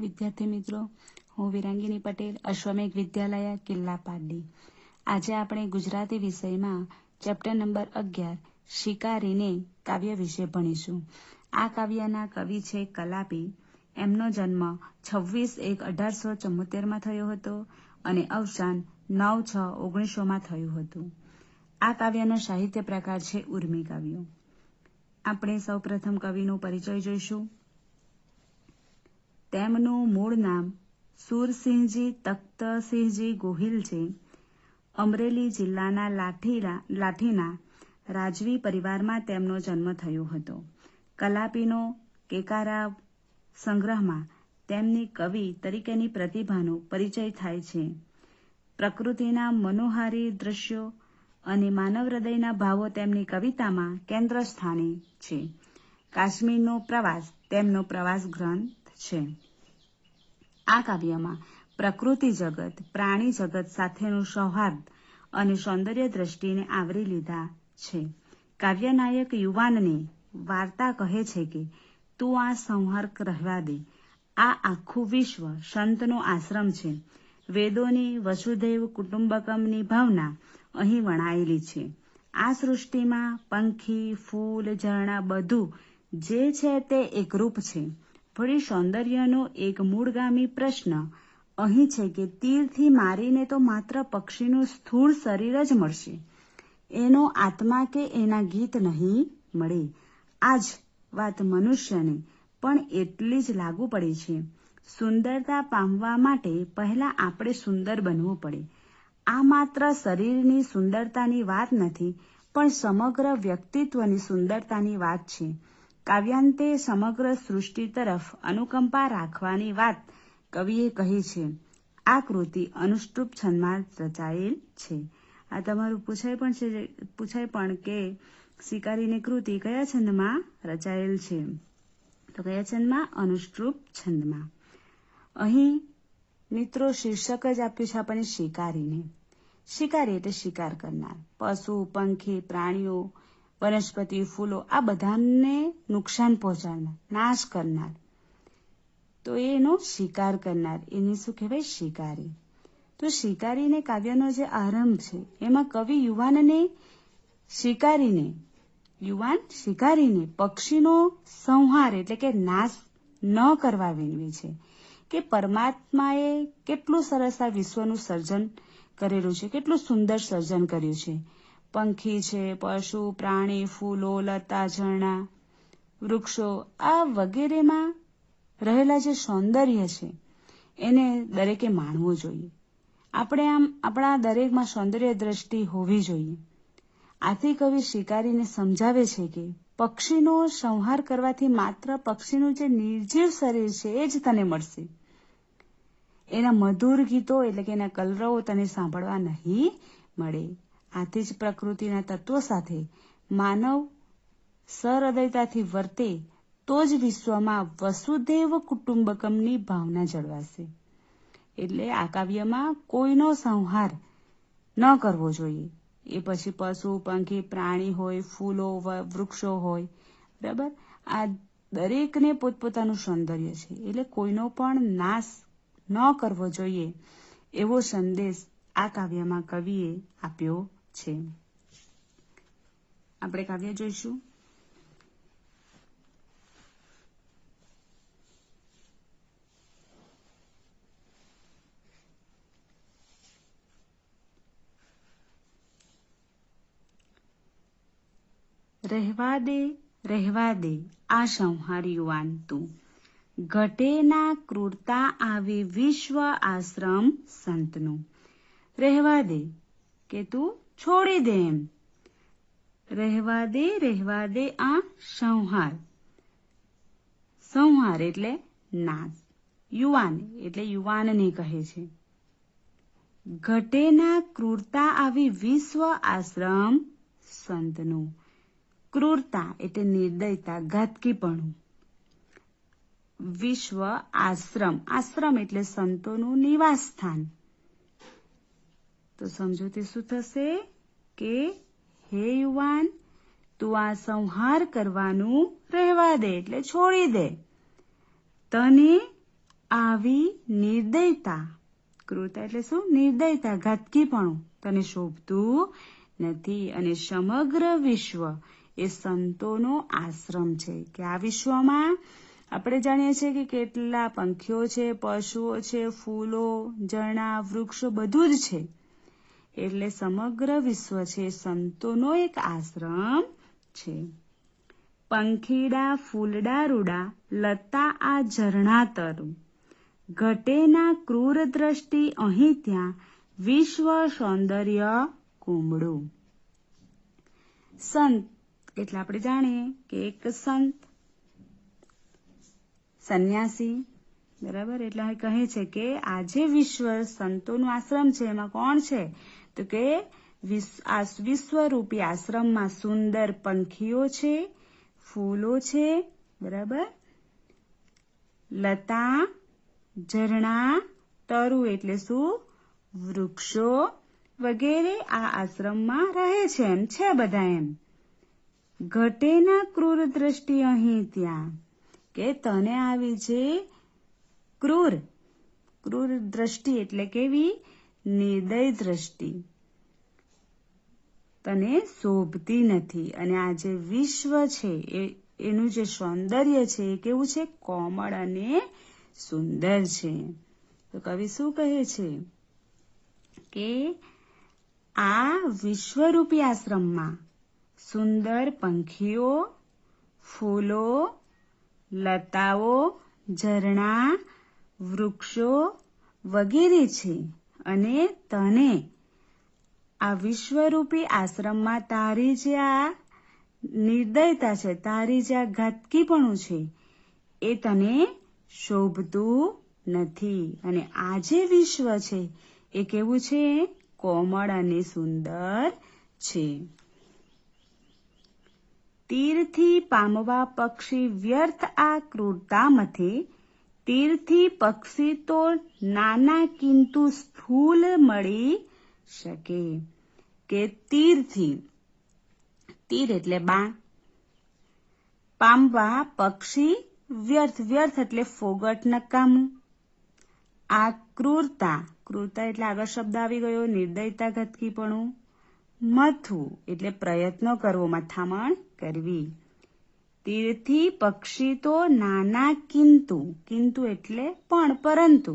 વિદ્યાર્થી મિત્રો, હું વિરાંગીની પટેલ, અશ્વમેઘ વિદ્યાલય, કિલ્લા પારડી. આજે આપણે ગુજરાતી વિષયમાં ચેપ્ટર નંબર 11 શિકારીને કાવ્ય વિશે ભણીશું. આ કાવ્યના કવિ છે કલાપી. એમનો જન્મ 26/1/1874 થયો હતો અને અવસાન 9/6/1900 થયું હતું. આ કાવ્યનો સાહિત્ય પ્રકાર છે ઉર્મી કાવ્યો. આપણે સૌપ્રથમ કવિનો પરિચય જોઈશું. તેમનું મૂળ નામ સુરસિંહજી તખ્તસિંહજી ગોહિલ છે. અમરેલી જિલ્લાના લાઠીના રાજવી પરિવારમાં તેમનો જન્મ થયો હતો. કલાપીનો કેકારા સંગ્રહમાં તેમની કવિ તરીકેની પ્રતિભાનો પરિચય થાય છે. પ્રકૃતિના મનોહારી દ્રશ્યો અને માનવ હૃદયના ભાવો તેમની કવિતામાં કેન્દ્ર સ્થાને છે. કાશ્મીરનો પ્રવાસ તેમનો પ્રવાસ ગ્રંથ છે. આ કાવ્યમાં પ્રકૃતિ જગત, પ્રાણી જગત સાથેનું સૌહાર્દ અને સૌંદર્ય દ્રષ્ટિને આવરી લીધા છે. કાવ્યનાયક યુવાનને વાર્તા કહે છે કે તું આ સંહાર રહેવા દે. આ આખું વિશ્વ સંતનો આશ્રમ છે. વેદોની વસુધૈવ કુટુંબકમની ભાવના અહીં વણાયેલી છે. આ સૃષ્ટિમાં પંખી, ફૂલ, ઝરણા બધું જે છે તે એકરૂપ છે. વળી સૌંદર્યનો એક મૂળગામી પ્રશ્ન અહીં છે કે તીરથી મારીને તો માત્ર પક્ષીનું સ્થૂળ શરીર જ મળશે, એનો આત્મા કે એના ગીત નહીં મળે. આ જ વાત મનુષ્યને પણ એટલી જ લાગુ પડે છે. સુંદરતા પામવા માટે પહેલા આપણે સુંદર બનવું પડે. આ માત્ર શરીરની સુંદરતાની વાત નથી, પણ સમગ્ર વ્યક્તિત્વની સુંદરતાની વાત છે. કાવ્યાંતે સમગ્ર સૃષ્ટિ તરફ અનુકંપા રાખવાની વાત કવિએ કહી છે. આ કૃતિ અનુષ્ટુપ છંદમાં રચાયેલ છે. આ તમારું પૂછાય પણ કે શિકારીની કૃતિ કયા છંદમાં રચાયેલ છે? તો કયા છંદમાં? અનુષ્ટુપ છંદમાં. અહીં મિત્રો શીર્ષક જ આપ્યું છે આપણને શિકારીને. શિકારી એટલે શિકાર કરનાર. પશુ, પંખી, પ્રાણીઓ, વનસ્પતિ, ફૂલો આ બધાને નુકસાન પહોંચાડનાર, નાશ કરનાર. તો એનો શિકાર કરનાર એને શું કહેવાય? શિકારી. તો શિકારીને કાવ્યનો જે આરંભ છે એમાં કવિ શિકારીને પક્ષીનો સંહાર એટલે કે નાશ ન કરવા વિનવે છે કે પરમાત્માએ કેટલું સરસ આ વિશ્વનું સર્જન કરેલું છે, કેટલું સુંદર સર્જન કર્યું છે. પંખી છે, પશુ, પ્રાણી, ફૂલો, લતા, ઝરણા, વૃક્ષો આ વગેરેમાં રહેલા જે સૌંદર્ય છે એને દરેકે માણવું જોઈએ. આપણે આપણા દરેકમાં સૌંદર્ય દ્રષ્ટિ હોવી જોઈએ. આથી કવિ શિકારીને સમજાવે છે કે પક્ષીનો સંહાર કરવાથી માત્ર પક્ષીનું જે નિર્જીવ શરીર છે એ જ તને મળશે. એના મધુર ગીતો એટલે કે એના કલરવો તને સાંભળવા નહીં મળે. આથી જ પ્રકૃતિના તત્વો સાથે માનવ સહૃદયતાથી વર્તે તો જ વિશ્વમાં વસુધૈવ કુટુંબકમની ભાવના જળવાશે. એટલે આ કાવ્યમાં કોઈનો સંહાર ન કરવો જોઈએ. એ પછી પશુ, પંખી, પ્રાણી હોય, ફૂલો, વૃક્ષો હોય, બરાબર, આ દરેકને પોતપોતાનું સૌંદર્ય છે એટલે કોઈનો પણ નાશ ન કરવો જોઈએ એવો સંદેશ આ કાવ્યમાં કવિએ આપ્યો છે. આપણે કાવ્ય જોઈશું. રહેવા દે આ સંહાર યુવાન તું, ઘટે ના ક્રૂરતા આવી વિશ્વ આશ્રમ સંતનું. રહેવા દે કે તું છોડી દે એમ. રહેવા દે આ સંહાર. સંહાર એટલે નાશ. યુવાન એટલે યુવાનને કહે છે. ઘટે ના ક્રૂરતા આવી વિશ્વ આશ્રમ સંતનું. ક્રૂરતા એટલે નિર્દયતા, ઘાતકીપણું. વિશ્વ આશ્રમ એટલે સંતોનું નિવાસ સ્થાન. તો સમજૂતી શું થશે કે હે યુવાન, તું આ સંહાર કરવાનું રહેવા દે એટલે છોડી દે. તને આવી નિર્દયતા, ક્રૂરતા એટલે શું? નિર્દયતા, ઘાતકીપણું તને શોભતું નથી. અને સમગ્ર વિશ્વ એ સંતોનો આશ્રમ છે. કે આ વિશ્વમાં આપણે જાણીએ છીએ કે કેટલા પંખીઓ છે, પશુઓ છે, ફૂલો, ઝરણા, વૃક્ષો બધું જ છે. એટલે સમગ્ર વિશ્વ છે સંતોનો એક આશ્રમ છે. પંખીડા ફૂલડા રૂડા, લતા આ ઝરણા તરું, ઘટેના ક્રૂર દ્રષ્ટિ અહીં ત્યાં, વિશ્વ સૌંદર્ય કુમળું. સંત એટલે આપણે જાણીએ કે એક સંત, સંન્યાસી, બરાબર. એટલે અહીં કહે છે કે આ જે વિશ્વ સંતોનું આશ્રમ છે એમાં કોણ છે? તો કે આ વિશ્વરૂપી આશ્રમમાં સુંદર પંખીઓ છે, ફૂલો છે, બરાબર, લતા, ઝરણા, તરુ એટલે શું? વૃક્ષો વગેરે આ આશ્રમમાં રહે છે, એમ છે બધા એમ. ઘટેના ક્રૂર દ્રષ્ટિ અહીં ત્યાં, કે તને આવી છે ક્રૂર દ્રષ્ટિ એટલે કેવી? નિર્દય દ્રષ્ટિ, તને શોભતી નથી. અને આ જે વિશ્વ છે એનું જે સૌંદર્ય છે એ કેવું છે? કોમળ અને સુંદર છે. તો કવિ શું કહે છે કે આ વિશ્વરૂપી આશ્રમમાં સુંદર પંખીઓ, ફૂલો, લતાઓ, ઝરણા, વૃક્ષો વગેરે છે. અને તને આ વિશ્વરૂપી આશ્રમમાં તારી જે આ નિર્દયતા છે, તારી જે આ ઘાતકીપણું છે એ તને શોભતું નથી. અને આ જે વિશ્વ છે એ કેવું છે? કોમળ અને સુંદર છે. તીરથી પામવા પક્ષી વ્યર્થ આ ક્રૂરતા મથે, તીરથી પક્ષી તો નાના કિંતુ સ્થૂલ મળી શકે. કે તીરથી, તીર એટલે બાણ, પામવા પક્ષી વ્યર્થ, વ્યર્થ એટલે ફોગટ, નકામું. આ ક્રૂરતા, ક્રૂરતા એટલે આગળ શબ્દ આવી ગયો નિર્દયતા, ઘાતકીપણું. મથવું એટલે પ્રયત્નો કરવો, મથામણ કરવી. તીરથી પક્ષી તો નાના કિંતુ, કિંતુ એટલે પણ, પરંતુ.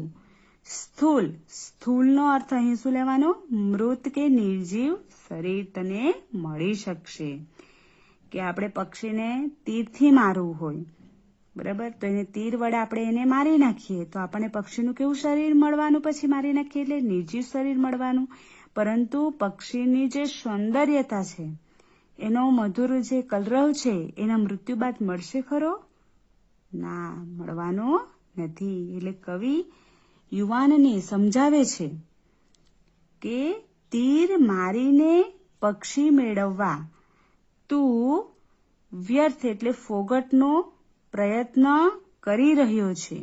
સ્થૂલ, સ્થૂલનો અર્થ અહીં શું લેવાનો? મૃત કે નિર્જીવ શરીર તને મળી શકશે. કે આપણે પક્ષીને તીરથી મારવું હોય, બરાબર, તો એને તીર વડે આપણે એને મારી નાખીએ તો આપણને પક્ષીનું કેવું શરીર મળવાનું? પછી મારી નાખીએ એટલે નિર્જીવ શરીર મળવાનું. પરંતુ પક્ષીની જે સૌંદર્યતા છે, એનો મધુર જે કલરવ છે, એના મૃત્યુ બાદ મળશે ખરો? ના, મળવાનો નથી. એટલે કવિ યુવાનને સમજાવે છે કે તીર મારીને પક્ષી મેળવવા તું વ્યર્થ એટલે ફોગટનો પ્રયત્ન કરી રહ્યો છે.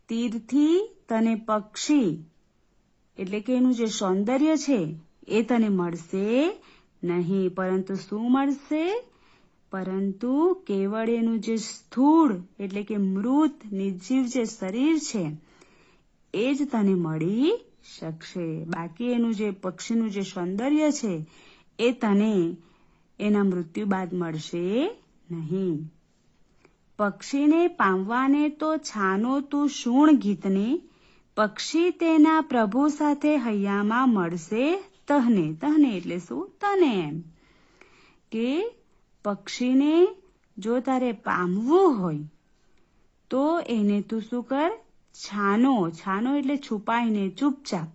તીરથી તને પક્ષી એટલે કે એનું જે સૌંદર્ય છે એ તને મળશે નહીં, પરંતુ શું મળશે? પરંતુ કેવળ એનું જે સ્થૂળ એટલે કે મૃત નિર્જીવ જે શરીર છે એ જ તને મળી શકશે. બાકી એનું જે પક્ષીનું જે સૌંદર્ય છે એ તને એના મૃત્યુ બાદ મળશે નહીં. પક્ષીને પામવાને તો છાનો તું શૂળ ગીતને, પક્ષી તેના પ્રભુ સાથે હૈયામાં મળશે તહને. તહને એટલે શું? તને. એમ કે પક્ષીને જો તારે પામવું હોય તો એને તું શું કર? છાનો, છાનો એટલે છુપાઈને, ચૂપચાપ.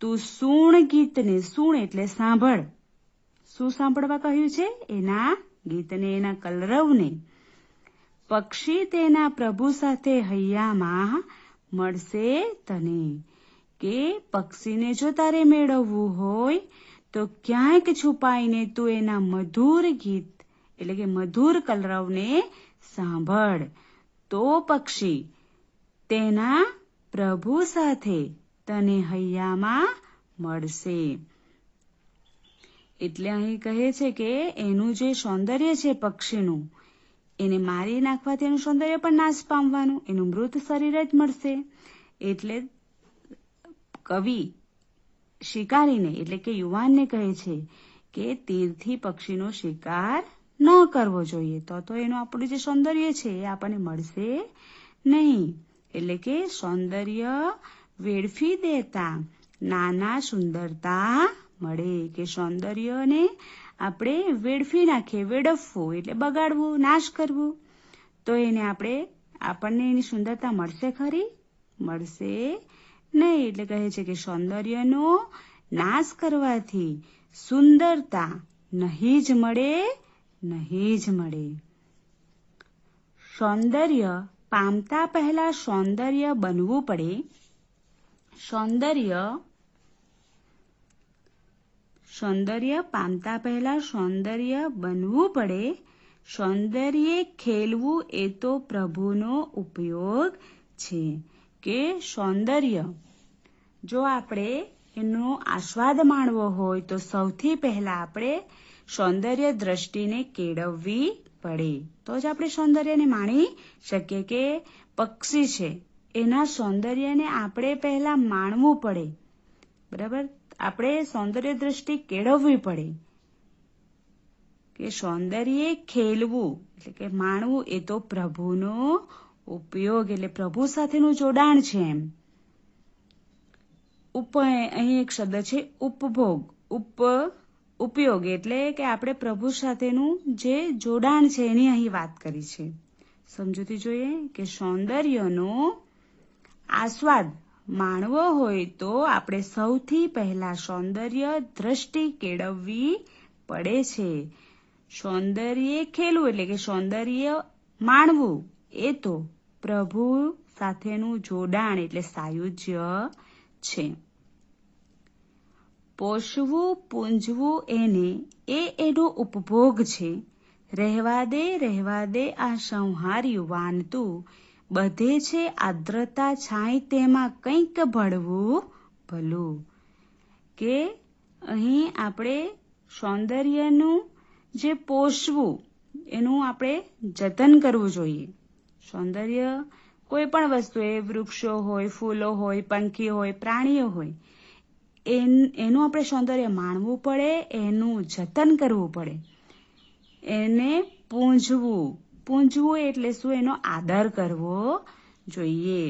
તું સૂણ ગીતને, સૂણ એટલે સાંભળ. શું સાંભળવા કહ્યું છે? એના ગીતને, એના કલરવને. પક્ષી તેના પ્રભુ સાથે હૈયામાં મળશે તને. કે પક્ષીને જો તારે મેળવવું હોય તો ક્યાંક છુપાઈને તું એના મધુર ગીત એટલે કે મધુર કલરવને સાંભળ, તો પક્ષી તેના પ્રભુ સાથે તને હૈયામાં મળશે. એટલે અહીં કહે છે કે એનું જે સૌંદર્ય છે પક્ષીનું એને મારી નાખવાથી એનું સૌંદર્ય પણ નાશ પામવાનું, એનું મૃત શરીર જ મળશે. એટલે કવિ શિકારીને એટલે કે યુવાનને કહે છે કે તીરથી પક્ષીનો શિકાર ન કરવો જોઈએ, તો એનું આપણું જે સૌંદર્ય છે એ આપણને મળશે નહીં. એટલે કે સૌંદર્ય વેડફી દેતા નાના સુંદરતા મળે, કે સૌંદર્યને આપણે વેડફી નાખીએ, વેડફવું એટલે બગાડવું, નાશ કરવું, તો એને આપણને એની સુંદરતા મળશે ખરી? મળશે નહીં. એટલે કહે છે કે સૌંદર્યનો નાશ કરવાથી સુંદરતા નહીં જ મળે, નહીં જ મળે. સૌંદર્ય પામતા પહેલા સૌંદર્ય બનવું પડે. સૌંદર્ય પામતા પહેલા સૌંદર્ય બનવું પડે. સૌંદર્ય ખેલવું એ તો પ્રભુનો ઉપયોગ છે. કે સૌંદર્ય જો આપણે એનો આસ્વાદ માણવો હોય તો સૌથી પહેલા આપણે સૌંદર્ય દ્રષ્ટિને કેળવવી પડે, તો જ આપણે સૌંદર્યને માણી શકીએ. કે પક્ષી છે એના સૌંદર્યને આપણે પહેલા માણવું પડે, બરાબર? આપણે સૌંદર્ય દ્રષ્ટિ કેળવવી પડે. કે સૌંદર્ય ખેલવું એટલે કે માણવું એ તો પ્રભુનો ઉપયોગ, એટલે પ્રભુ સાથેનું જોડાણ છે. એમ અહીં એક શબ્દ છે ઉપભોગ. ઉપયોગ એટલે કે આપણે પ્રભુ સાથેનું જે જોડાણ છે એની અહીં વાત કરી છે. સમજૂતી જોઈએ કે સૌંદર્યનો આસ્વાદ માણવો હોય તો આપણે સૌથી પહેલા સૌંદર્ય દ્રષ્ટિ કેળવવી પડે છે. સૌંદર્ય ખેલવું એટલે કે સૌંદર્ય માણવું એ તો પ્રભુ સાથેનું જોડાણ એટલે સાયુજ્ય છે. પોષવું પૂંજવું એનો ઉપભોગ છે. રહેવા દે આ સંહાર યુવાન તું, બધે છે આદ્રતા છાંય તેમાં કંઈક ભળવું ભલું. કે અહીં આપણે સૌંદર્યનું જે પોષવું એનું આપણે જતન કરવું જોઈએ. સૌંદર્ય કોઈ પણ વસ્તુ એ વૃક્ષો હોય, ફૂલો હોય, પંખી હોય, પ્રાણીઓ હોય, એનું આપણે સૌંદર્ય માણવું પડે, એનું જતન કરવું પડે, એને પૂંજવું એટલે શું? એનો આદર કરવો જોઈએ.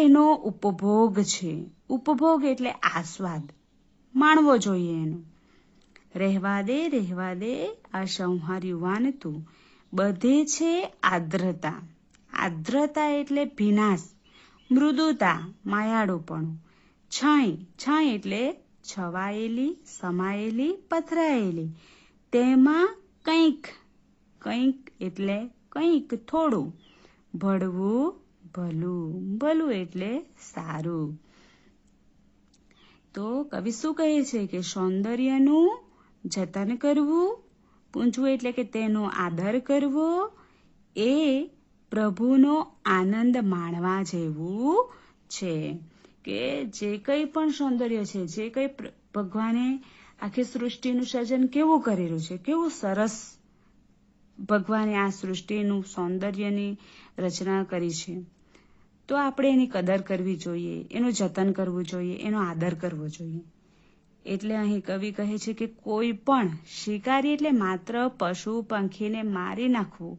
એનો ઉપભોગ છે. ઉપભોગ એટલે આસ્વાદ માણવો જોઈએ એનો. રહેવા દે આ સંહાર યુવાન તું, બધે છે આદ્રતા. આદ્રતા એટલે ભીનાશ, મૃદુતા, માયાળુપણું. છાંય એટલે છવાયેલી, સમાયેલી, પથરાયેલી. તેમાં કંઈક એટલે કંઈક થોડું. ભળવું ભલું એટલે સારું. તો કવિ શું કહે છે કે સૌંદર્યનું જતન કરવું, પૂંજવું એટલે કે તેનો આદર કરવો, એ પ્રભુનો આનંદ માણવા જેવું છે. કે જે કંઈ પણ સૌંદર્ય છે, જે કંઈ ભગવાને આખી સૃષ્ટિનું સર્જન કેવું કરેલું છે, કેવું સરસ ભગવાને આ સૃષ્ટિનું સૌંદર્યની રચના કરી છે, તો આપણે એની કદર કરવી જોઈએ, એનું જતન કરવું જોઈએ, એનો આદર કરવો જોઈએ. એટલે અહીં કવિ કહે છે કે કોઈ પણ શિકારી એટલે માત્ર પશુ પંખીને મારી નાખવું,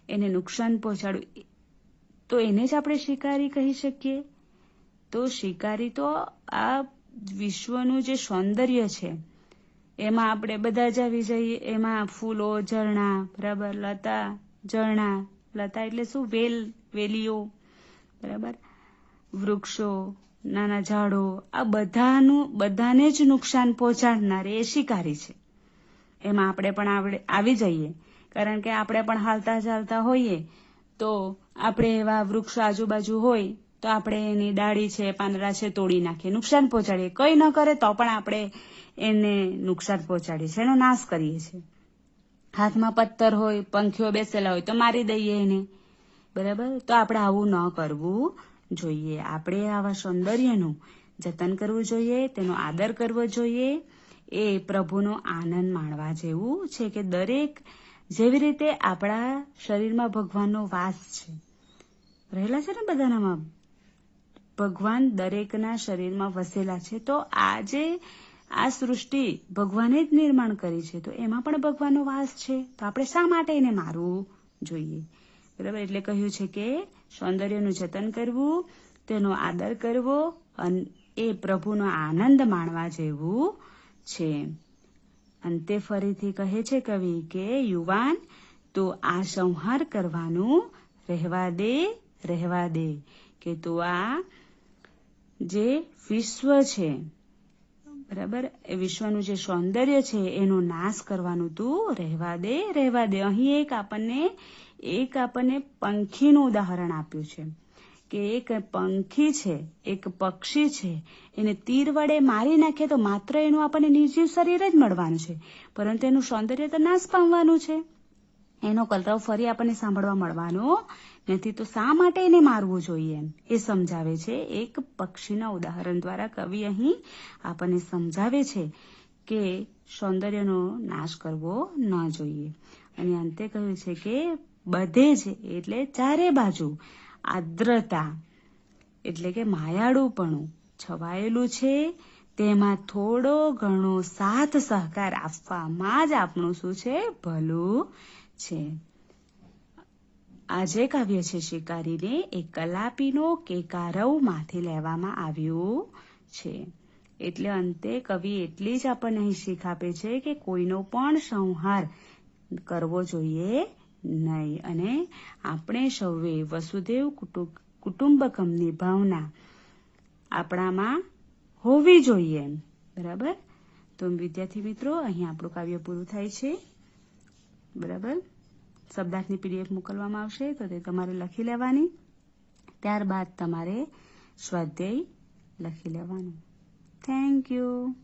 એને નુકસાન પહોંચાડવું, તો એને જ આપણે શિકારી કહી શકીએ? તો શિકારી તો આ વિશ્વનું જે સૌંદર્ય છે એમાં આપણે બધા જ આવી જઈએ. એમાં ફૂલો, ઝરણા, બરાબર, લતા, ઝરણા, લતા એટલે શું? વેલીઓ, બરાબર, વૃક્ષો, નાના ઝાડો, આ બધાને જ નુકસાન પહોંચાડનાર એ શિકારી છે. એમાં આપણે પણ આવી જઈએ, કારણ કે આપણે પણ હાલતા ચાલતા હોઈએ તો આપણે એવા વૃક્ષો આજુબાજુ હોય તો આપણે એની ડાળી છે, પાંદડા છે, તોડી નાખીએ, નુકસાન પહોંચાડીએ. કંઈ ન કરે તો પણ આપણે એને નુકસાન પહોંચાડીએ છીએ, એનો નાશ કરીએ છીએ. હાથમાં પથ્થર હોય, પંખીઓ બેસેલા હોય તો મારી દઈએ એને, બરાબર. તો આપણે આવું ન કરવું જોઈએ. આપણે આવા સૌંદર્યનું જતન કરવું જોઈએ, તેનો આદર કરવો જોઈએ. એ પ્રભુનો આનંદ માણવા જેવું છે. કે દરેક જેવી રીતે આપણા શરીરમાં ભગવાનનો વાસ છે, રહેલા છે ને બધાનામાં, ભગવાન દરેકના શરીરમાં વસેલા છે. તો આજે આ સૃષ્ટિ ભગવાને જ નિર્માણ કરી છે, તો એમાં પણ ભગવાનનો વાસ છે. તો આપણે શા માટે એને મારવું જોઈએ? બરાબર. એટલે કહ્યું છે કે સૌંદર્યનું જતન કરવું, તેનો આદર કરવો અને એ પ્રભુનો આનંદ માણવા જેવું છે. અંતે ફરીથી કહે છે કવિ કે યુવાન તો આ સંહાર કરવાનું રહેવા દે, કે તો આ જે વિશ્વ છે, બરાબર, એ વિશ્વનું જે સૌંદર્ય છે એનો નાશ કરવાનું તું રહેવા દે. અહીં એક આપણને પંખીનું ઉદાહરણ આપ્યું છે કે એક પંખી છે, એક પક્ષી છે, એને તીર વડે મારી નાખે તો માત્ર એનું આપણને નિર્જીવ શરીર જ મળવાનું છે, પરંતુ એનું સૌંદર્ય તો નાશ પામવાનું છે. એનો કલરવ ફરી આપણને સાંભળવા મળવાનો નથી. તો શા માટે એને મારવું જોઈએ એ સમજાવે છે. એક પક્ષીના ઉદાહરણ દ્વારા કવિ અહીં આપણને સમજાવે છે કે સૌંદર્યનો નાશ કરવો ન જોઈએ. અને અંતે કહ્યું છે કે બધે જ એટલે ચારે બાજુ આદ્રતા એટલે કે માયાળુપણું છવાયેલું છે. તેમાં થોડો ઘણો સાથ સહકાર આપવામાં જ આપણું શું છે? ભલું છે. આ જે કાવ્ય છે શિકારીને એ કલાપીનો કેકારવમાંથી લેવામાં આવ્યું છે. એટલે અંતે કવિ એટલી જ આપણને અહીં શીખ આપે છે કે કોઈનો પણ સંહાર કરવો જોઈએ નહીં. અને આપણે સૌએ વસુદેવ કુટુંબકમની ભાવના આપણામાં હોવી જોઈએ. બરાબર. તો વિદ્યાર્થી મિત્રો, અહીં આપણું કાવ્ય પૂરું થાય છે. બરાબર. શબ્દાર્થની PDF મોકલવામાં આવશે, તો તે તમારે લખી લેવાની. ત્યારબાદ તમારે સ્વાધ્યાય લખી લેવાનું. Thank you.